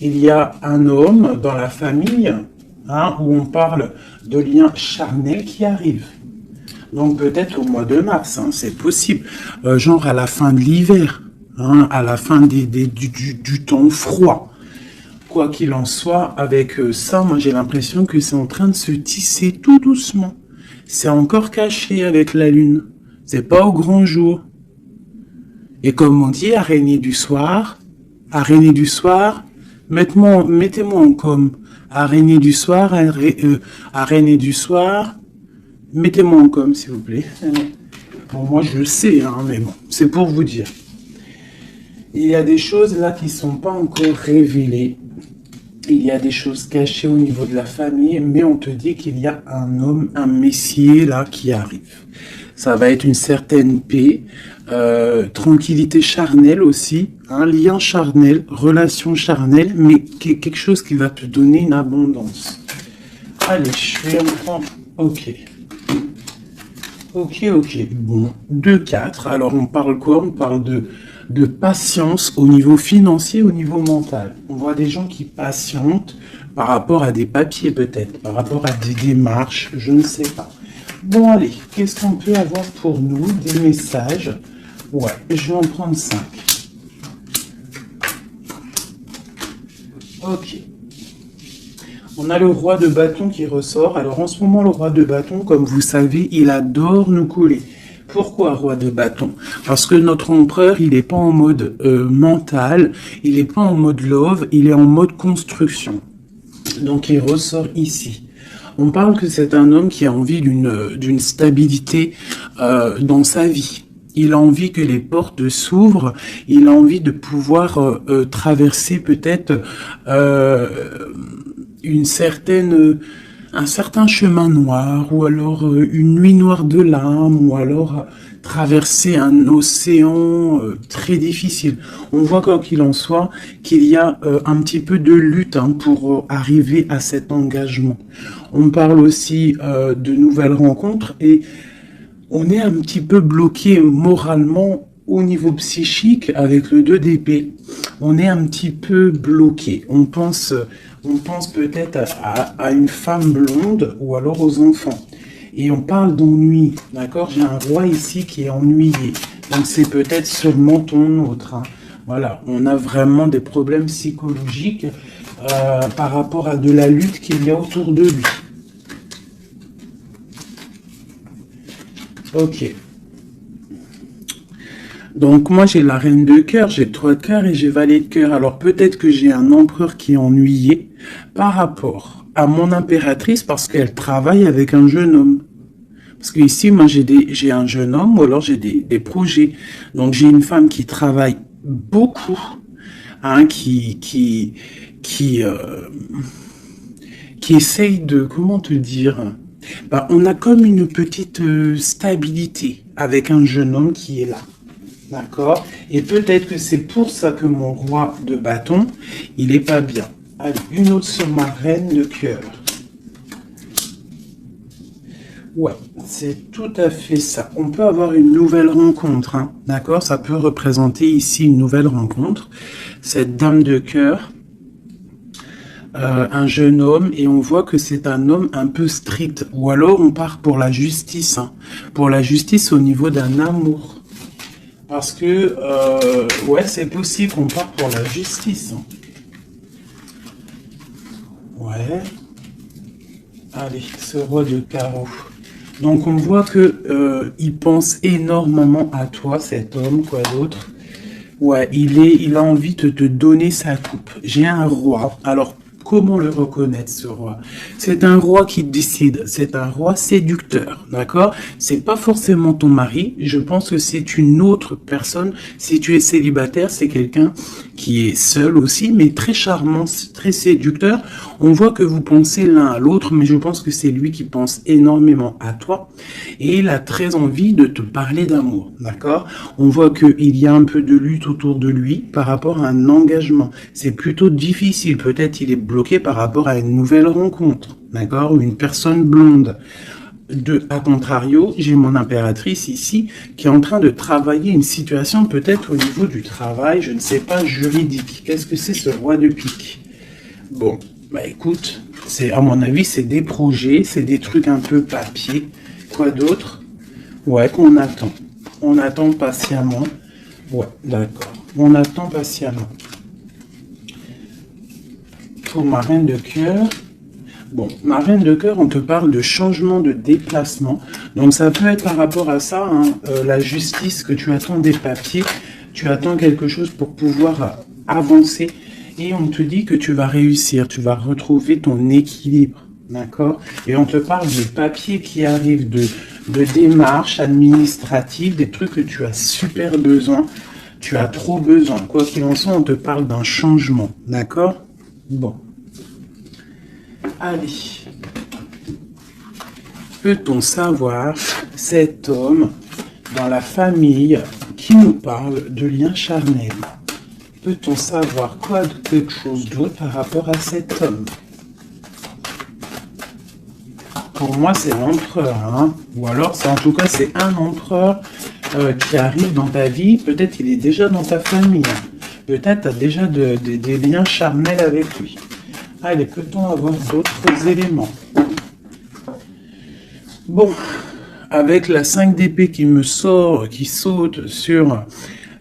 il y a un homme dans la famille, hein, où on parle de liens charnels qui arrivent. Donc peut-être au mois de mars, hein, c'est possible. Genre à la fin de l'hiver, hein, à la fin du temps froid. Quoi qu'il en soit, avec ça, moi j'ai l'impression que c'est en train de se tisser tout doucement. C'est encore caché avec la lune. C'est pas au grand jour. Et comme on dit, araignée du soir, mettez-moi en com. Araignée du soir, araignée du soir, mettez-moi en com, s'il vous plaît. Bon, moi je le sais, hein, mais bon, c'est pour vous dire. Il y a des choses là qui sont pas encore révélées. Il y a des choses cachées au niveau de la famille, mais on te dit qu'il y a un homme, un messier là qui arrive. Ça va être une certaine paix, tranquillité charnelle aussi, un lien charnel, relation charnelle, mais quelque chose qui va te donner une abondance. Allez, je vais en prendre. Ok. Bon, 2-4. Alors, on parle quoi? On parle de patience au niveau financier, au niveau mental. On voit des gens qui patientent par rapport à des papiers peut-être, par rapport à des démarches, je ne sais pas. Bon, allez, qu'est-ce qu'on peut avoir pour nous? Des messages. Ouais, je vais en prendre 5. Ok. On a le roi de bâton qui ressort. Alors en ce moment, le roi de bâton, comme vous savez, il adore nous coller. Pourquoi roi de bâton? Parce que notre empereur, il n'est pas en mode mental, il n'est pas en mode love, il est en mode construction. Donc il ressort ici. On parle que c'est un homme qui a envie d'une stabilité dans sa vie. Il a envie que les portes s'ouvrent, il a envie de pouvoir traverser peut-être un certain chemin noir, ou alors une nuit noire de l'âme, ou alors traverser un océan très difficile. On voit quoi qu'il en soit qu'il y a un petit peu de lutte, hein, pour arriver à cet engagement. On parle aussi de nouvelles rencontres et on est un petit peu bloqué moralement au niveau psychique avec le 2 d'épée. On est un petit peu bloqué. On pense peut-être à une femme blonde ou alors aux enfants. Et on parle d'ennui, d'accord? J'ai un roi ici qui est ennuyé. Donc c'est peut-être seulement ton autre, hein. Voilà, on a vraiment des problèmes psychologiques par rapport à de la lutte qu'il y a autour de lui. Ok. Donc moi j'ai la reine de cœur, j'ai 3 de cœur et j'ai valet de cœur. Alors peut-être que j'ai un empereur qui est ennuyé par rapport à mon impératrice parce qu'elle travaille avec un jeune homme. Parce que ici moi j'ai un jeune homme ou alors j'ai des projets. Donc j'ai une femme qui travaille beaucoup, hein, qui essaye de, comment te dire, bah, on a comme une petite stabilité avec un jeune homme qui est là. D'accord? Et peut-être que c'est pour ça que mon roi de bâton, il est pas bien. Allez, une autre sur ma reine de cœur. Ouais, c'est tout à fait ça. On peut avoir une nouvelle rencontre, hein, d'accord? Ça peut représenter ici une nouvelle rencontre. Cette dame de cœur, un jeune homme, et on voit que c'est un homme un peu strict. Ou alors on part pour la justice, hein, pour la justice au niveau d'un amour. Parce que, ouais, c'est possible qu'on parte pour la justice, hein. Ouais. Allez, ce roi de carreau. Donc on voit que il pense énormément à toi, cet homme, quoi d'autre. Ouais, il a envie de te donner sa coupe. J'ai un roi. Alors, comment le reconnaître, ce roi? C'est un roi qui décide. C'est un roi séducteur, d'accord? C'est pas forcément ton mari. Je pense que c'est une autre personne. Si tu es célibataire, c'est quelqu'un qui est seul aussi, mais très charmant, très séducteur. On voit que vous pensez l'un à l'autre, mais je pense que c'est lui qui pense énormément à toi. Et il a très envie de te parler d'amour, d'accord? On voit qu'il y a un peu de lutte autour de lui par rapport à un engagement. C'est plutôt difficile. Peut-être il est bloqué par rapport à une nouvelle rencontre, d'accord? Ou une personne blonde. À contrario, j'ai mon impératrice ici qui est en train de travailler une situation peut-être au niveau du travail, je ne sais pas, juridique. Qu'est-ce que c'est ce roi de pique? Bon, bah écoute, c'est à mon avis, c'est des projets, c'est des trucs un peu papier. Quoi d'autre? Ouais, qu'on attend. On attend patiemment. Ouais, d'accord. On attend patiemment. Pour ma reine de cœur. Bon, ma reine de cœur, on te parle de changement de déplacement. Donc ça peut être par rapport à ça, hein, la justice, que tu attends des papiers, tu attends quelque chose pour pouvoir avancer. Et on te dit que tu vas réussir, tu vas retrouver ton équilibre. D'accord? Et on te parle de papiers qui arrivent, de démarches administratives, des trucs que tu as super besoin. Tu as trop besoin. Quoi qu'il en soit, on te parle d'un changement. D'accord? Bon. Allez. Peut-on savoir cet homme dans la famille qui nous parle de lien charnel? Peut-on savoir quoi de quelque chose d'autre par rapport à cet homme? Pour moi, c'est l'empereur, hein? Ou alors, en tout cas, c'est un empereur qui arrive dans ta vie. Peut-être il est déjà dans ta famille. Peut-être tu as déjà des liens charnels avec lui. Allez, peut-on avoir d'autres éléments? Bon, avec la 5 d'épée qui me sort, qui saute sur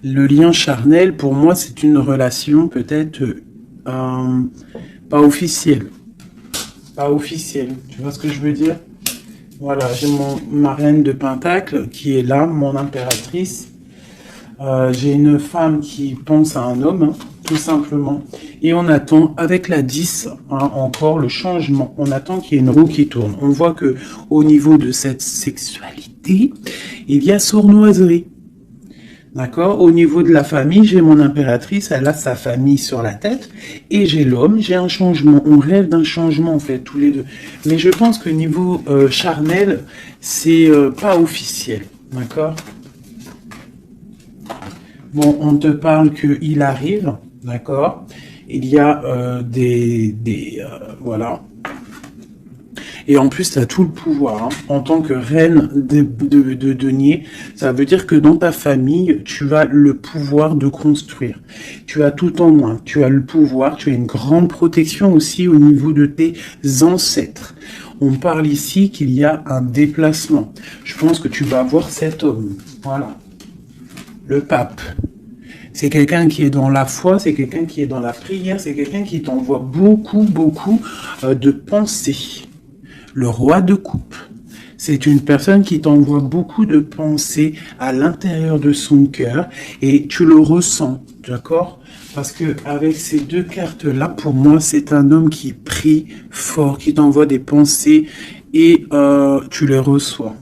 le lien charnel, pour moi, c'est une relation peut-être pas officielle. Pas officielle, tu vois ce que je veux dire? Voilà, j'ai ma reine de Pentacle qui est là, mon impératrice. J'ai une femme qui pense à un homme, hein, tout simplement. Et on attend, avec la 10, hein, encore le changement. On attend qu'il y ait une roue qui tourne. On voit que au niveau de cette sexualité, il y a sournoiserie. D'accord? Au niveau de la famille, j'ai mon impératrice, elle a sa famille sur la tête. Et j'ai l'homme, j'ai un changement. On rêve d'un changement, en fait, tous les deux. Mais je pense que niveau charnel, c'est pas officiel. D'accord? Bon, on te parle qu'il arrive, d'accord? Il y a voilà. Et en plus, tu as tout le pouvoir. Hein. En tant que reine de denier, ça veut dire que dans ta famille, tu as le pouvoir de construire. Tu as tout en moins. Tu as le pouvoir, tu as une grande protection aussi au niveau de tes ancêtres. On parle ici qu'il y a un déplacement. Je pense que tu vas voir cet homme. Voilà. Le pape. C'est quelqu'un qui est dans la foi, c'est quelqu'un qui est dans la prière, c'est quelqu'un qui t'envoie beaucoup de pensées. Le roi de coupe. C'est une personne qui t'envoie beaucoup de pensées à l'intérieur de son cœur et tu le ressens, d'accord? Parce que avec ces deux cartes-là, pour moi, c'est un homme qui prie fort, qui t'envoie des pensées et tu les reçois.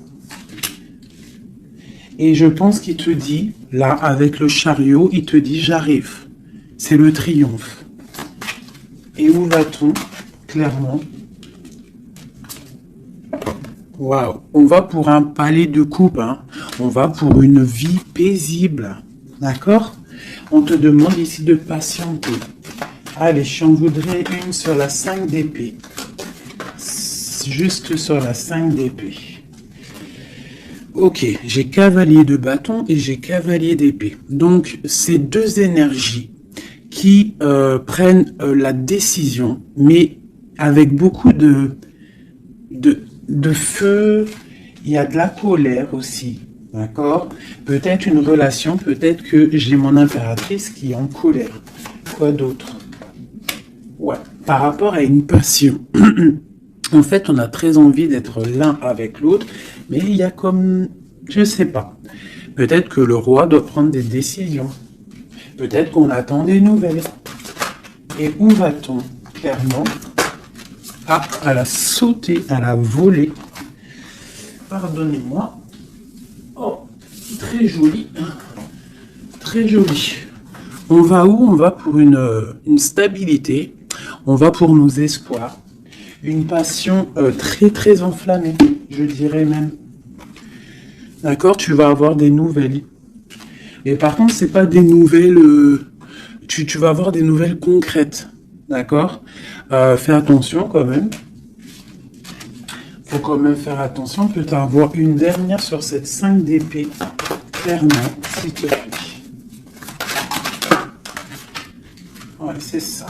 Et je pense qu'il te dit, là, avec le chariot, il te dit, j'arrive. C'est le triomphe. Et où va-t-on? Clairement. Waouh. On va pour un palais de coupe, hein. On va pour une vie paisible. D'accord? On te demande ici de patienter. Allez, j'en voudrais une sur la 5 d'épée. Juste sur la 5 d'épée. Ok, j'ai cavalier de bâton et j'ai cavalier d'épée. Donc, c'est deux énergies qui prennent la décision, mais avec beaucoup de feu. Il y a de la colère aussi, d'accord? Peut-être une relation, peut-être que j'ai mon impératrice qui est en colère. Quoi d'autre? Ouais, par rapport à une passion. En fait, on a très envie d'être l'un avec l'autre, mais il y a comme, je sais pas. Peut-être que le roi doit prendre des décisions. Peut-être qu'on attend des nouvelles. Et où va-t-on? Clairement. Ah, elle a sauté, elle a volé. Pardonnez-moi. Oh, très joli. Très joli. On va où? On va pour une stabilité. On va pour nos espoirs. Une passion très enflammée, je dirais même. D'accord? Tu vas avoir des nouvelles. Et par contre, c'est pas des nouvelles... tu vas avoir des nouvelles concrètes. D'accord? Fais attention quand même. Faut quand même faire attention. Peut-être avoir une dernière sur cette 5 d'épée. Clairement, s'il te plaît. Ouais, c'est ça.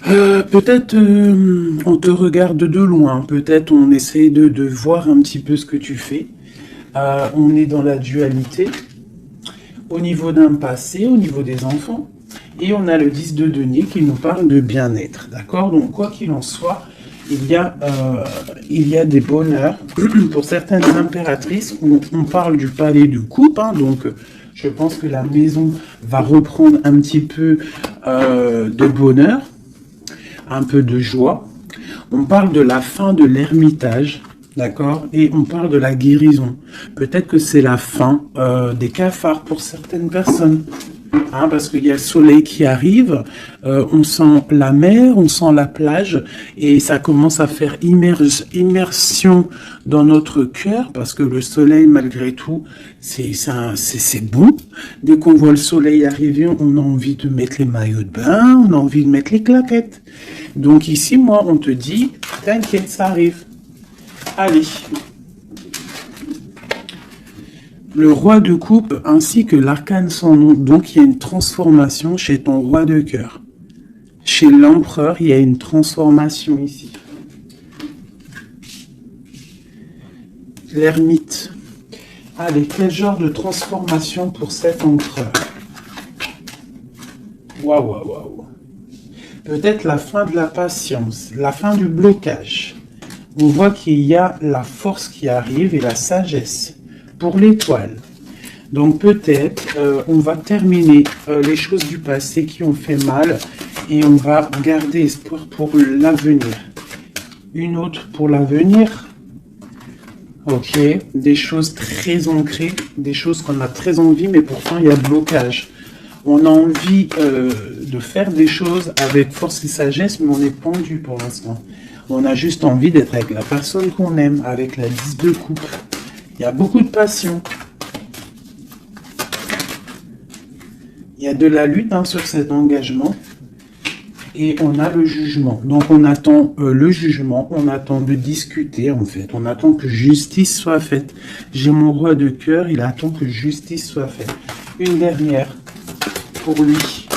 Peut-être on te regarde de loin, peut-être on essaie de voir un petit peu ce que tu fais. On est dans la dualité au niveau d'un passé, au niveau des enfants. Et on a le 10 de denier qui nous parle de bien-être, d'accord? Donc quoi qu'il en soit, il y a des bonheurs. Pour certaines impératrices, on parle du palais de coupe, hein, donc je pense que la maison va reprendre un petit peu de bonheur, un peu de joie. On parle de la fin de l'ermitage, d'accord? Et on parle de la guérison. Peut-être que c'est la fin des cafards pour certaines personnes. Hein, parce qu'il y a le soleil qui arrive, on sent la mer, on sent la plage, et ça commence à faire immersion dans notre cœur, parce que le soleil, malgré tout, c'est bon. Dès qu'on voit le soleil arriver, on a envie de mettre les maillots de bain, on a envie de mettre les claquettes. Donc ici, moi, on te dit, t'inquiète, ça arrive. Allez. Le roi de coupe ainsi que l'arcane sans nom. Donc, il y a une transformation chez ton roi de cœur. Chez l'empereur, il y a une transformation ici. L'ermite. Allez, quel genre de transformation pour cet empereur? Waouh, waouh, waouh. Peut-être la fin de la patience, la fin du blocage. On voit qu'il y a la force qui arrive et la sagesse. Pour l'étoile. Donc peut-être on va terminer les choses du passé qui ont fait mal et on va garder espoir pour l'avenir. Une autre pour l'avenir. Ok, des choses très ancrées, des choses qu'on a très envie, mais pourtant il y a blocage. On a envie de faire des choses avec force et sagesse, mais on est pendu pour l'instant. On a juste envie d'être avec la personne qu'on aime, avec la 10 de coupe. Il y a beaucoup de passion. Il y a de la lutte sur cet engagement. Et on a le jugement. Donc on attend le jugement, on attend de discuter en fait. On attend que justice soit faite. J'ai mon roi de cœur, il attend que justice soit faite. Une dernière pour lui.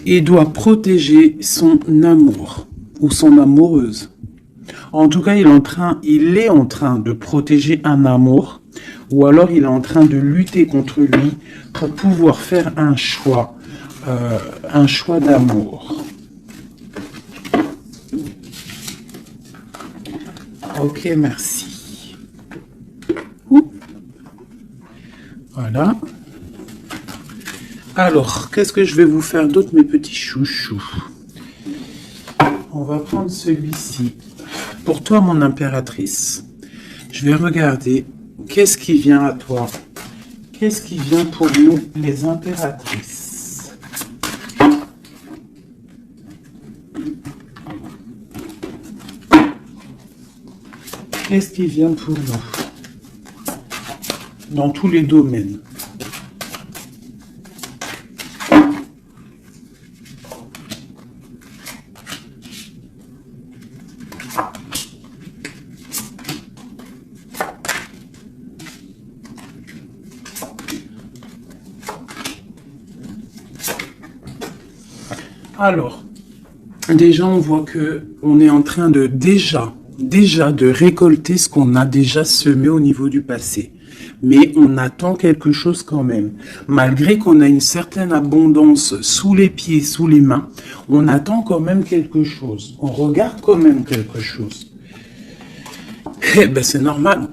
Il doit protéger son amour ou son amoureuse. En tout cas, il est en train de protéger un amour, ou alors il est en train de lutter contre lui pour pouvoir faire un choix d'amour. Ok, merci. Ouh. Voilà. Alors, qu'est-ce que je vais vous faire d'autre, mes petits chouchous? On va prendre celui-ci. Pour toi, mon impératrice, je vais regarder qu'est-ce qui vient à toi. Qu'est-ce qui vient pour nous, les impératrices? Qu'est-ce qui vient pour nous? Dans tous les domaines. Alors, déjà, on voit que on est en train de déjà de récolter ce qu'on a déjà semé au niveau du passé. Mais on attend quelque chose quand même. Malgré qu'on a une certaine abondance sous les pieds, sous les mains, on attend quand même quelque chose. On regarde quand même quelque chose. Eh ben, c'est normal.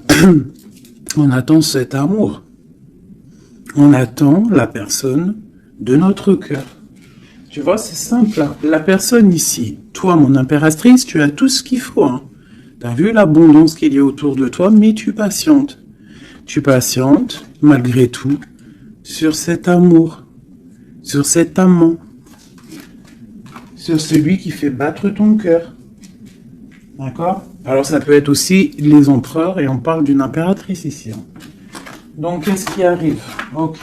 On attend cet amour. On attend la personne de notre cœur. Tu vois, c'est simple. Hein. La personne ici, toi, mon impératrice, tu as tout ce qu'il faut. Hein. Tu as vu l'abondance qu'il y a autour de toi, mais tu patientes. Tu patientes, malgré tout, sur cet amour, sur cet amant, sur celui qui fait battre ton cœur. D'accord? Alors, ça peut être aussi les empereurs, et on parle d'une impératrice ici. Hein. Donc, qu'est-ce qui arrive? Ok.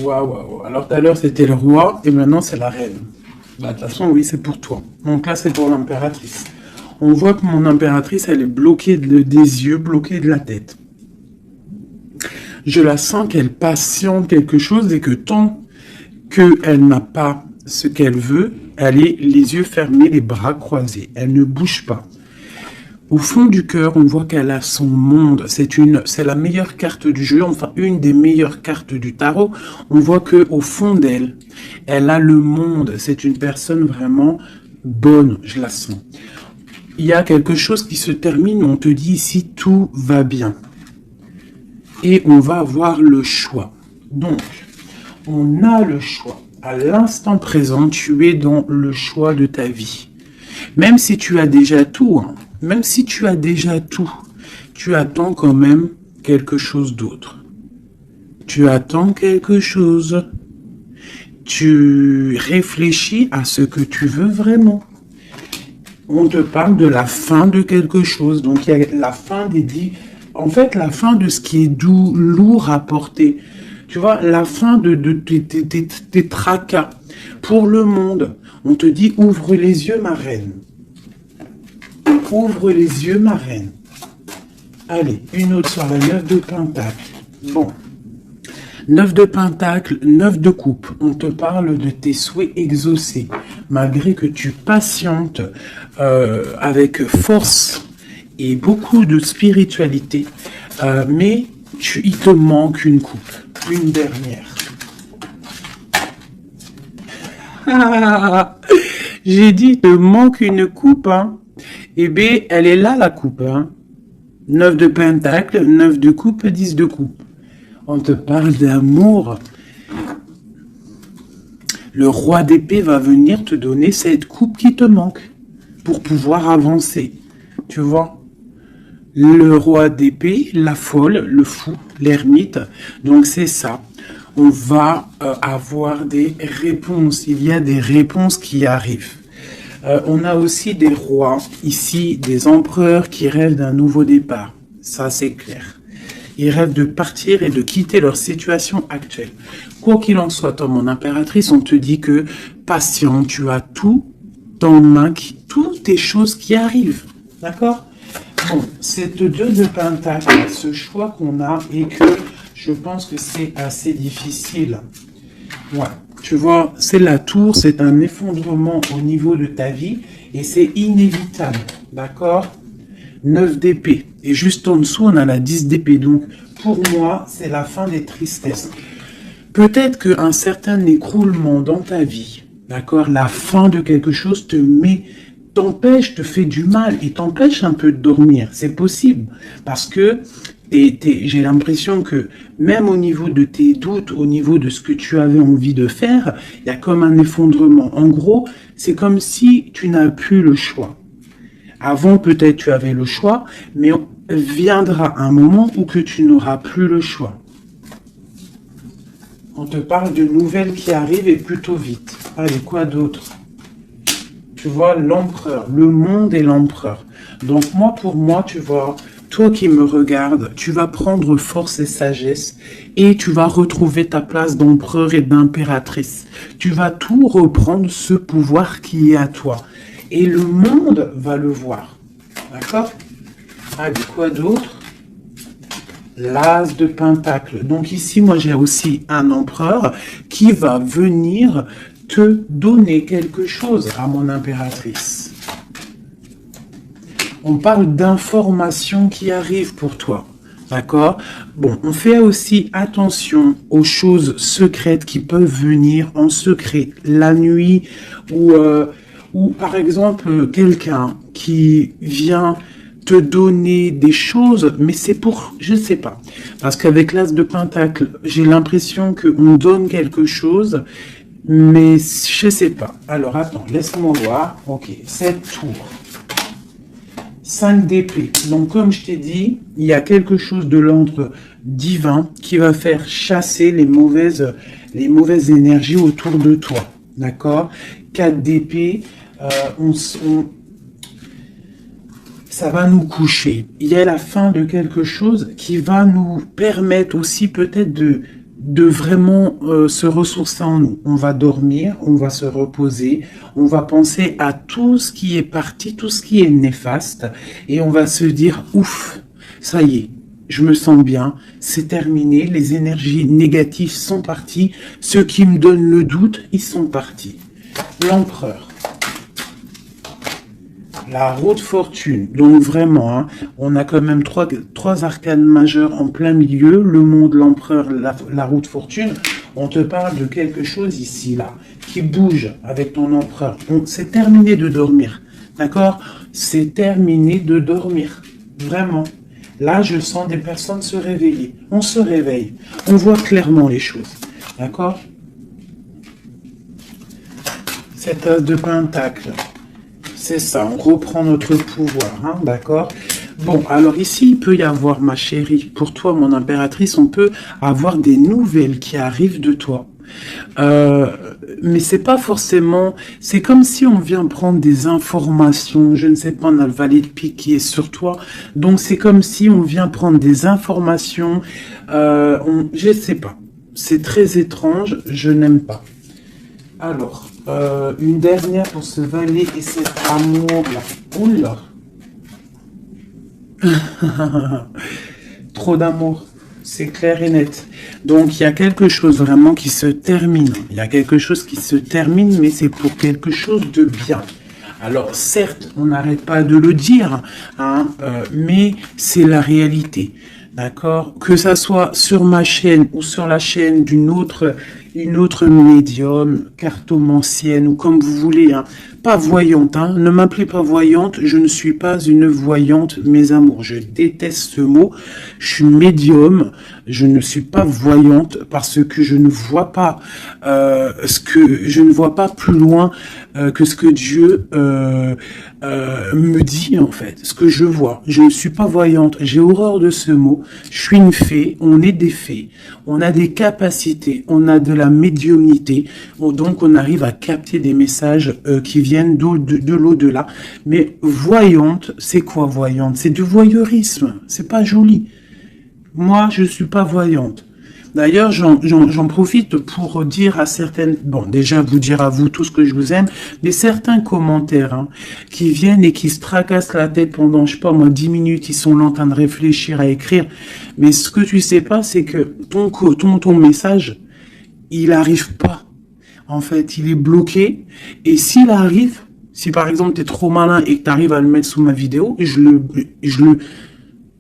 Waouh. Alors, tout à l'heure, c'était le roi, et maintenant, c'est la reine. Bah, de toute façon, oui, c'est pour toi. Donc là, c'est pour l'impératrice. On voit que mon impératrice, elle est bloquée des yeux, bloquée de la tête. Je la sens qu'elle patiente quelque chose et que tant qu'elle n'a pas ce qu'elle veut, elle est les yeux fermés, les bras croisés. Elle ne bouge pas. Au fond du cœur, on voit qu'elle a son monde. C'est la meilleure carte du jeu, enfin une des meilleures cartes du tarot. On voit que au fond d'elle, elle a le monde. C'est une personne vraiment bonne, je la sens. Il y a quelque chose qui se termine, on te dit ici tout va bien. Et on va avoir le choix. Donc, on a le choix. À l'instant présent, tu es dans le choix de ta vie. Même si tu as déjà tout, hein, même si tu as déjà tout, tu attends quand même quelque chose d'autre. Tu attends quelque chose. Tu réfléchis à ce que tu veux vraiment. On te parle de la fin de quelque chose. Donc, il y a la fin en fait, la fin de ce qui est doux, lourd à porter. Tu vois, la fin de tes tracas pour le monde. On te dit, ouvre les yeux, ma reine. Ouvre les yeux, ma reine. Allez, une autre sur la 9 de Pentacle. Bon. 9 de Pentacle, 9 de coupe. On te parle de tes souhaits exaucés. Malgré que tu patientes avec force et beaucoup de spiritualité. Mais il te manque une coupe. Une dernière. J'ai dit, il te manque une coupe, hein. Eh bien, elle est là, la coupe, hein. 9 de Pentacle, 9 de coupe, 10 de coupe. On te parle d'amour. Le roi d'épée va venir te donner cette coupe qui te manque pour pouvoir avancer. Tu vois? Le roi d'épée, la folle, le fou, l'ermite. Donc, c'est ça. On va avoir des réponses. Il y a des réponses qui arrivent. On a aussi des rois, ici, des empereurs qui rêvent d'un nouveau départ. Ça, c'est clair. Ils rêvent de partir et de quitter leur situation actuelle. Quoi qu'il en soit, toi, mon impératrice, on te dit que, patient, tu as tout en main, toutes tes choses qui arrivent. D'accord? Bon, cette 2 de Pentacle, ce choix qu'on a et que je pense que c'est assez difficile. Ouais, tu vois, c'est la tour, c'est un effondrement au niveau de ta vie et c'est inévitable, d'accord? 9 d'épée. Et juste en dessous, on a la 10 d'épée. Donc, pour moi, c'est la fin des tristesses. Peut-être qu'un certain écroulement dans ta vie, d'accord, la fin de quelque chose t'empêche, te fait du mal et t'empêche un peu de dormir. C'est possible parce que j'ai l'impression que même au niveau de tes doutes, au niveau de ce que tu avais envie de faire, il y a comme un effondrement. En gros, c'est comme si tu n'as plus le choix. Avant, peut-être tu avais le choix, mais viendra un moment où que tu n'auras plus le choix. On te parle de nouvelles qui arrivent et plutôt vite. Allez, quoi d'autre? Tu vois, l'empereur, le monde et l'empereur. Donc pour moi, tu vois, toi qui me regardes, tu vas prendre force et sagesse et tu vas retrouver ta place d'empereur et d'impératrice. Tu vas tout reprendre, ce pouvoir qui est à toi. Et le monde va le voir. D'accord? Allez, quoi d'autre? L'as de Pentacle. Donc ici, moi, j'ai aussi un empereur qui va venir te donner quelque chose à mon impératrice. On parle d'informations qui arrivent pour toi. D'accord? Bon, on fait aussi attention aux choses secrètes qui peuvent venir en secret la nuit ou par exemple quelqu'un qui vient te donner des choses, mais c'est pour, je sais pas, parce qu'avec l'as de Pentacle, j'ai l'impression qu'on donne quelque chose, mais je sais pas. Alors attends, laisse-moi voir. Ok, cette tour. 5 d'épée. Donc comme je t'ai dit, il y a quelque chose de l'ordre divin qui va faire chasser les mauvaises énergies autour de toi. D'accord? 4 d'épée, ça va nous coucher. Il y a la fin de quelque chose qui va nous permettre aussi peut-être de vraiment se ressourcer en nous. On va dormir, on va se reposer, on va penser à tout ce qui est parti, tout ce qui est néfaste, et on va se dire, ouf, ça y est, je me sens bien, c'est terminé, les énergies négatives sont parties, ceux qui me donnent le doute, ils sont partis. L'empereur. La roue de fortune, donc vraiment, hein, on a quand même trois arcanes majeures en plein milieu, le monde, l'empereur, la roue de fortune. On te parle de quelque chose ici, là, qui bouge avec ton empereur. C'est terminé de dormir, d'accord? C'est terminé de dormir, vraiment. Là, je sens des personnes se réveiller. On se réveille, on voit clairement les choses, d'accord? Cette as de pentacle. C'est ça, on reprend notre pouvoir, hein, d'accord? Bon, alors ici, il peut y avoir, ma chérie, pour toi, mon impératrice, on peut avoir des nouvelles qui arrivent de toi. Mais c'est pas forcément... C'est comme si on vient prendre des informations, je ne sais pas, on a le valet de pique qui est sur toi, donc c'est comme si on vient prendre des informations, je ne sais pas. C'est très étrange, je n'aime pas. Alors, une dernière pour ce valet et cet amour-là. Oula. Trop d'amour, c'est clair et net. Donc, il y a quelque chose vraiment qui se termine. Il y a quelque chose qui se termine, mais c'est pour quelque chose de bien. Alors, certes, on n'arrête pas de le dire, hein, mais c'est la réalité. D'accord? Que ça soit sur ma chaîne ou sur la chaîne d'une autre, une autre médium, cartomancienne ou comme vous voulez, hein. Pas voyante, hein. Ne m'appelez pas voyante, je ne suis pas une voyante, mes amours. Je déteste ce mot. Je suis médium, je ne suis pas voyante parce que je ne vois pas je ne vois pas plus loin que ce que Dieu me dit en fait, ce que je vois. Je ne suis pas voyante, j'ai horreur de ce mot. Je suis une fée, on est des fées, on a des capacités, on a de la médiumnité, donc on arrive à capter des messages qui viennent de l'au-delà. Mais voyante, c'est quoi voyante? C'est du voyeurisme, c'est pas joli. Moi, je suis pas voyante. D'ailleurs, j'en profite pour dire à certaines... Bon, déjà, vous dire à vous tout ce que je vous aime, mais certains commentaires hein, qui viennent et qui se tracassent la tête pendant, je sais pas moi, 10 minutes, ils sont là en train de réfléchir, à écrire. Mais ce que tu sais pas, c'est que ton message, il arrive pas. En fait, il est bloqué. Et s'il arrive, si par exemple, tu es trop malin et que tu arrives à le mettre sous ma vidéo,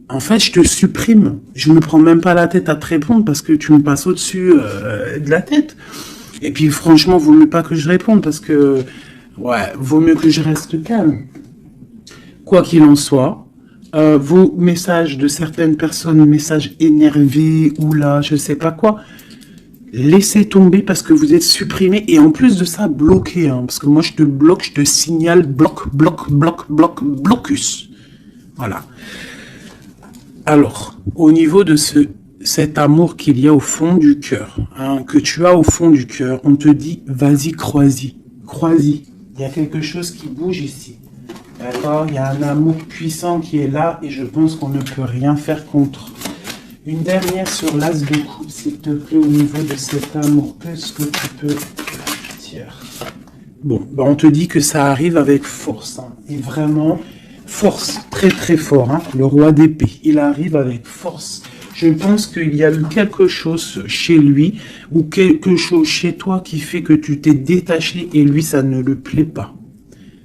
en fait, je te supprime. Je ne me prends même pas la tête à te répondre parce que tu me passes au-dessus de la tête. Et puis, franchement, vaut mieux pas que je réponde parce que, ouais, vaut mieux que je reste calme. Quoi qu'il en soit, vos messages de certaines personnes, messages énervés ou là, je sais pas quoi, laissez tomber parce que vous êtes supprimé et en plus de ça, bloqué. Hein, parce que moi, je te bloque, je te signale blocus. Voilà. Alors, au niveau de cet amour qu'il y a au fond du cœur, hein, que tu as au fond du cœur, on te dit, vas-y, crois-y. Crois-y. Il y a quelque chose qui bouge ici. D'accord? Il y a un amour puissant qui est là et je pense qu'on ne peut rien faire contre. Une dernière sur l'as de coupe, s'il te plaît, au niveau de cet amour. Qu'est-ce que tu peux dire? Bon, ben on te dit que ça arrive avec force. Hein, et vraiment... force, très très fort, hein. Le roi d'épée, il arrive avec force. Je pense qu'il y a eu quelque chose chez lui ou quelque chose chez toi qui fait que tu t'es détaché et lui ça ne le plaît pas.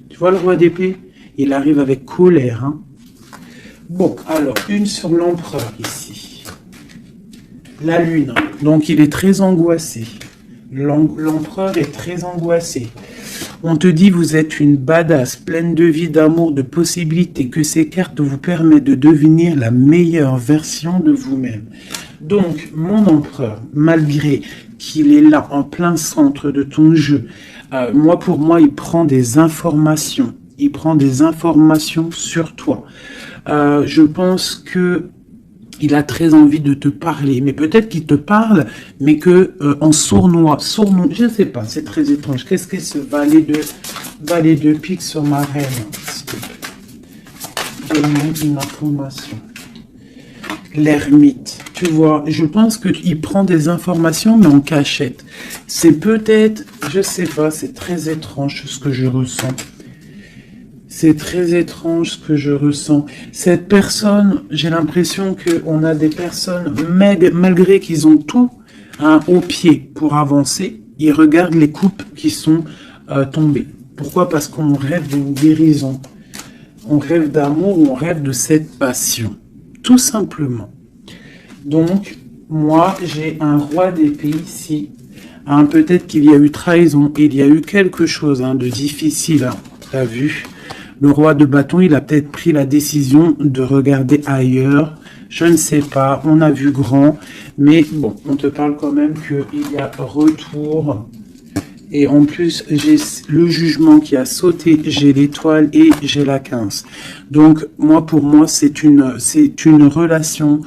Tu vois le roi d'épée? Il arrive avec colère. Hein. Bon, alors une sur l'empereur ici. La lune, donc il est très angoissé. L'empereur est très angoissé. On te dit vous êtes une badass, pleine de vie, d'amour, de possibilités, que ces cartes vous permettent de devenir la meilleure version de vous-même. Donc, mon empereur, malgré qu'il est là en plein centre de ton jeu, pour moi, il prend des informations. Il prend des informations sur toi. Je pense que il a très envie de te parler, mais peut-être qu'il te parle, mais que en sournois, je ne sais pas, c'est très étrange. Qu'est-ce que ce valet de pique sur ma reine? Donne-moi une information. L'ermite, tu vois, je pense qu'il prend des informations, mais en cachette. C'est peut-être, je sais pas, c'est très étrange ce que je ressens. C'est très étrange ce que je ressens. Cette personne, j'ai l'impression qu'on a des personnes, malgré qu'ils ont tout au pied pour avancer, ils regardent les coupes qui sont tombées. Pourquoi? Parce qu'on rêve d'une guérison. On rêve d'amour, on rêve de cette passion. Tout simplement. Donc, moi, j'ai un roi d'épée ici. Peut-être qu'il y a eu trahison, il y a eu quelque chose de difficile. T'as vu? Le roi de bâton, il a peut-être pris la décision de regarder ailleurs. Je ne sais pas, on a vu grand. Mais bon, on te parle quand même qu'il y a retour. Et en plus, j'ai le jugement qui a sauté, j'ai l'étoile et j'ai la 15. Donc, pour moi, c'est une relation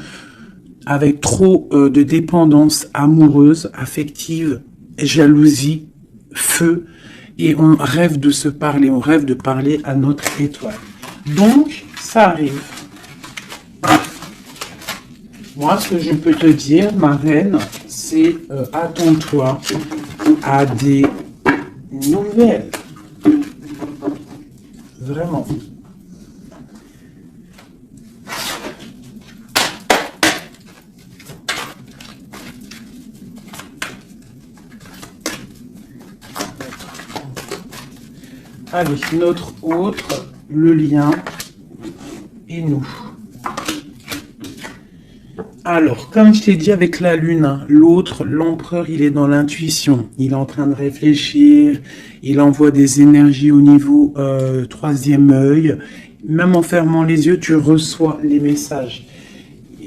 avec trop de dépendance amoureuse, affective, jalousie, feu. Et on rêve de se parler, on rêve de parler à notre étoile. Donc, ça arrive. Moi, ce que je peux te dire, ma reine, c'est attends-toi à des nouvelles. Vraiment. Allez, notre autre, le lien et nous. Alors, comme je t'ai dit avec la lune, l'autre, l'empereur, il est dans l'intuition. Il est en train de réfléchir, il envoie des énergies au niveau troisième œil. Même en fermant les yeux, tu reçois les messages.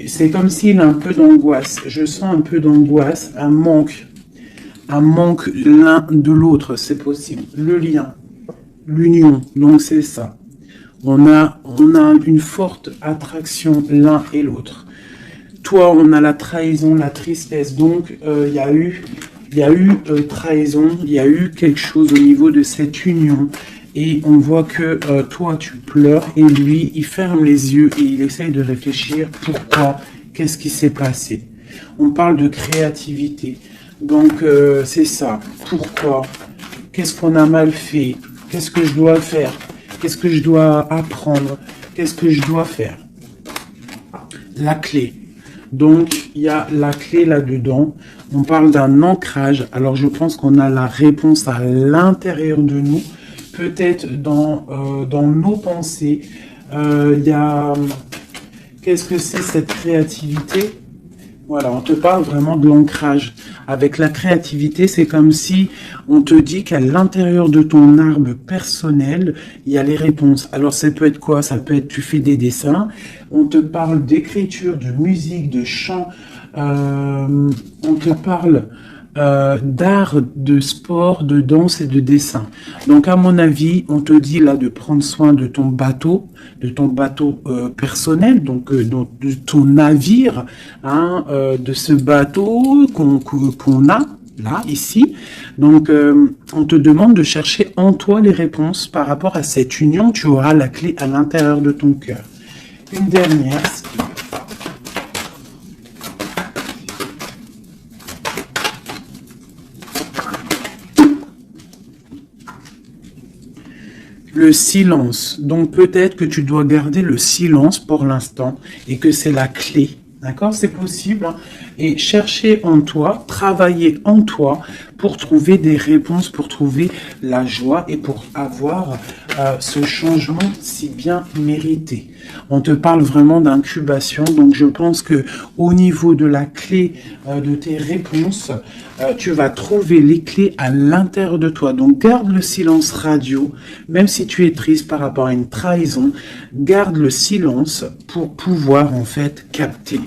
C'est comme s'il a un peu d'angoisse. Je sens un peu d'angoisse, un manque l'un de l'autre, c'est possible. Le lien. L'union, donc c'est ça. On a une forte attraction l'un et l'autre. Toi, on a la trahison, la tristesse. Donc, il y a eu trahison, il y a eu quelque chose au niveau de cette union. Et on voit que toi, tu pleures et lui, il ferme les yeux et il essaye de réfléchir. Pourquoi? Qu'est-ce qui s'est passé? On parle de créativité. Donc, c'est ça. Pourquoi? Qu'est-ce qu'on a mal fait? Qu'est-ce que je dois faire? Qu'est-ce que je dois apprendre? Qu'est-ce que je dois faire? La clé. Donc, il y a la clé là-dedans. On parle d'un ancrage. Alors, je pense qu'on a la réponse à l'intérieur de nous. Peut-être dans nos pensées. Il y a... Qu'est-ce que c'est cette créativité? Voilà, on te parle vraiment de l'ancrage. Avec la créativité, c'est comme si on te dit qu'à l'intérieur de ton arbre personnel, il y a les réponses. Alors, ça peut être quoi? Ça peut être, tu fais des dessins, on te parle d'écriture, de musique, de chant, on te parle d'art, de sport, de danse et de dessin. Donc, à mon avis, on te dit là de prendre soin de ton bateau personnel, donc de ton navire, de ce bateau qu'on a là, ici. Donc, on te demande de chercher en toi les réponses par rapport à cette union. Tu auras la clé à l'intérieur de ton cœur. Une dernière. Le silence. Donc peut-être que tu dois garder le silence pour l'instant et que c'est la clé. D'accord? C'est possible. Et chercher en toi, travailler en toi pour trouver des réponses, pour trouver la joie et pour avoir ce changement si bien mérité. On te parle vraiment d'incubation. Donc je pense que au niveau de la clé de tes réponses, tu vas trouver les clés à l'intérieur de toi. Donc garde le silence radio, même si tu es triste par rapport à une trahison, garde le silence pour pouvoir en fait capter.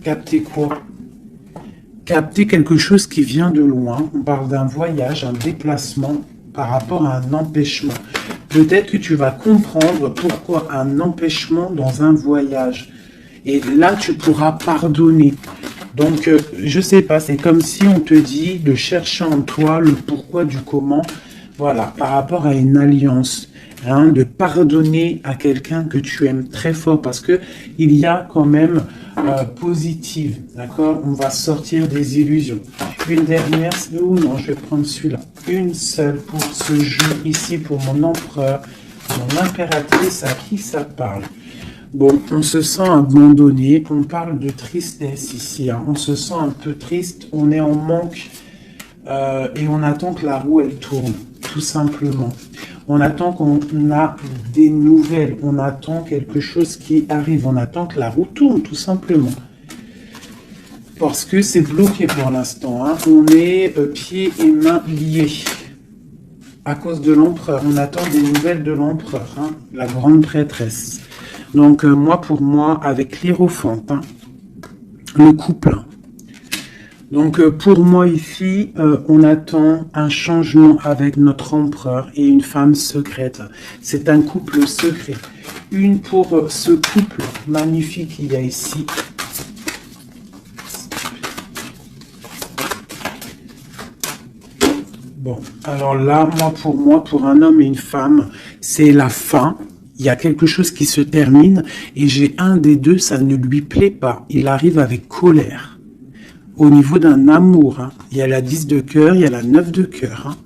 Capter quoi? Capter quelque chose qui vient de loin. On parle d'un voyage, un déplacement par rapport à un empêchement. Peut-être que tu vas comprendre pourquoi un empêchement dans un voyage. Et là, tu pourras pardonner. Donc, je sais pas, c'est comme si on te dit de chercher en toi le pourquoi du comment. Voilà, par rapport à une alliance. De pardonner à quelqu'un que tu aimes très fort parce que il y a quand même positive, d'accord? On va sortir des illusions. Une dernière, ou non, je vais prendre celui-là. Une seule pour ce jeu ici, pour mon empereur. Bon, l'impératrice, à qui ça parle? Bon, on se sent abandonné, on parle de tristesse ici, hein. On se sent un peu triste, on est en manque et on attend que la roue elle tourne, tout simplement. On attend qu'on a des nouvelles, on attend quelque chose qui arrive, on attend que la roue tourne, tout simplement. Parce que c'est bloqué pour l'instant, hein. On est pieds et mains liés. À cause de l'empereur, on attend des nouvelles de l'empereur, hein, la grande prêtresse. Donc pour moi, avec l'Hiérophante, hein, le couple. Donc pour moi ici, on attend un changement avec notre empereur et une femme secrète. C'est un couple secret. Une pour ce couple magnifique qu'il y a ici. Bon, alors là, pour moi, pour un homme et une femme, c'est la fin. Il y a quelque chose qui se termine et j'ai un des deux, ça ne lui plaît pas. Il arrive avec colère. Au niveau d'un amour, hein. Il y a la 10 de cœur, il y a la 9 de cœur. Hein.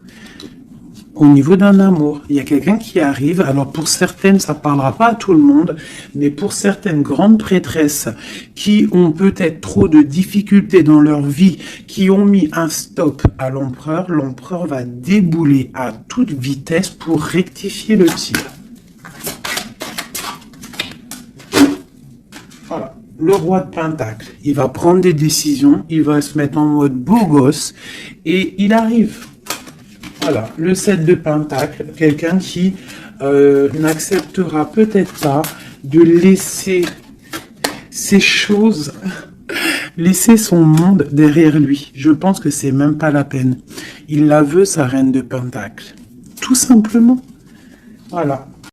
Au niveau d'un amour, il y a quelqu'un qui arrive. Alors pour certaines, ça ne parlera pas à tout le monde, mais pour certaines grandes prêtresses qui ont peut-être trop de difficultés dans leur vie, qui ont mis un stop à l'empereur, l'empereur va débouler à toute vitesse pour rectifier le tir. Voilà. Le roi de Pentacle, il va prendre des décisions, il va se mettre en mode beau gosse et il arrive. Voilà, le 7 de Pentacle, quelqu'un qui n'acceptera peut-être pas de laisser ces choses, laisser son monde derrière lui. Je pense que c'est même pas la peine. Il la veut, sa reine de Pentacle. Tout simplement. Voilà.